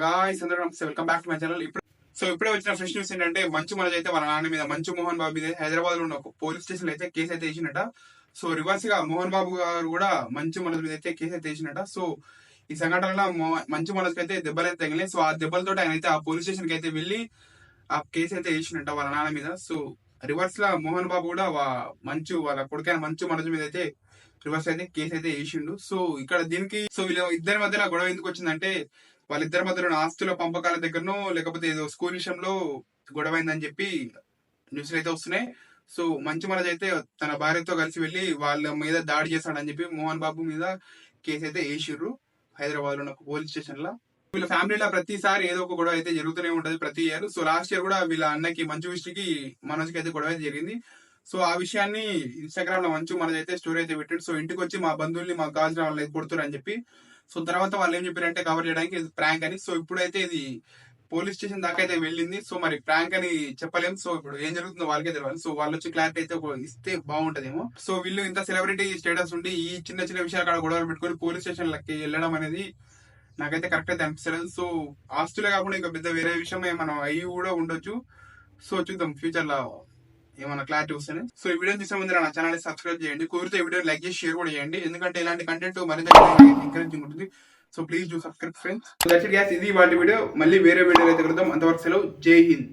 Guys అందరూ నమస్తే, welcome back to my channel. ఇప్పుడే వచ్చిన ఫ్రెష్ న్యూస్ ఏంటంటే మంచు మనోజ్ అయితే వాళ్ళ నాన్న మీద మంచు మోహన్ బాబు మీద హైదరాబాద్ లో ఉన్న ఒక పోలీస్ స్టేషన్ అయితే కేసు అయితే వేసినట. సో రివర్స్ గా మోహన్ బాబు గారు కూడా మంచు మనోజ్ మీద అయితే కేసు అయితే వేసినట. సో ఈ సంఘటనలో మంచు మనోజ్ అయితే దెబ్బలు అయితే తగిలినాయి. సో ఆ దెబ్బలతో ఆయన అయితే ఆ పోలీస్ స్టేషన్ కి అయితే వెళ్ళి ఆ కేసు అయితే వేసినట్ట వాళ్ళ నాన్న మీద. సో రివర్స్ లా మోహన్ బాబు కూడా మంచు వాళ్ళ కొడుకైన మంచు మనోజ్ మీద అయితే రివర్స్ అయితే కేసు అయితే వేసిండు. సో ఇక్కడ దీనికి వీళ్ళ ఇద్దరి మధ్యలో గొడవ ఎందుకు వచ్చిందంటే వాళ్ళిద్దరి మధ్యలో ఆస్తుల పంపకాల దగ్గరనో లేకపోతే ఏదో స్కూల్ విషయంలో గొడవ అయిందని చెప్పి న్యూస్లు అయితే వస్తున్నాయి. సో మంచు మనోజ్ అయితే తన భార్యతో కలిసి వెళ్లి వాళ్ళ మీద దాడి చేశాడని చెప్పి మోహన్ బాబు మీద కేసు అయితే వేసిర్రు హైదరాబాద్ లో ఉన్న పోలీస్ స్టేషన్ లో. వీళ్ళ ఫ్యామిలీలో ప్రతిసారి ఏదో ఒక గొడవ అయితే జరుగుతూనే ఉంటది ప్రతి ఇయర్. సో లాస్ట్ ఇయర్ కూడా వీళ్ళ అన్నకి మంచు విష్ణుకి మనోజ్కి అయితే గొడవ అయితే జరిగింది. సో ఆ విషయాన్ని ఇన్స్టాగ్రామ్ లో మంచు మనోజ్ అయితే స్టోరీ అయితే పెట్టాడు. సో ఇంటికి వచ్చి మా బంధువుల్ని మాకు కావాల్సిన వాళ్ళు అయితే కొడుతున్నారు అని చెప్పి. సో తర్వాత వాళ్ళు ఏం చెప్పారంటే కవర్ చేయడానికి ఇది ప్రాంక్ అని. సో ఇప్పుడైతే ఇది పోలీస్ స్టేషన్ దాకా అయితే వెళ్ళింది. సో మరి ప్రాంక్ అని చెప్పలేము. సో ఇప్పుడు ఏం జరుగుతుందో వాళ్ళకే తెలియాలి. సో వాళ్ళు వచ్చి క్లారిటీ అయితే ఇస్తే బాగుంటదేమో. సో వీళ్ళు ఇంత సెలబ్రిటీ స్టేటస్ ఉండి ఈ చిన్న చిన్న విషయాలు కాడ గొడవలు పెట్టుకొని పోలీస్ స్టేషన్ లకి వెళ్ళడం అనేది నాకైతే కరెక్ట్ అయితే అనిపిస్తలేదు. సో ఆస్తులే కాకుండా ఇంకా పెద్ద వేరే విషయం మనం అయ్యి కూడా ఉండొచ్చు. సో చూద్దాం ఫ్యూచర్ లో ఏమైనా క్లారిటీ వస్తాయి. సో ఈ వీడియో చూసే ముందు నా ఛానల్ సబ్స్క్రైబ్ చేయండి, కుదిరితే వీడియో లైక్ చేసి షేర్ కూడా చేయండి, ఎందుకంటే ఇలాంటి కంటెంట్ మరింత ఎంకరేజింగ్ ఉంటుంది. So please do subscribe friends. So that's it guys, ఇది వాటి వీడియో. మళ్ళీ వేరే వీడియో అయితే కలుద్దాం. అంతవరకు సెలవు. జై హింద్.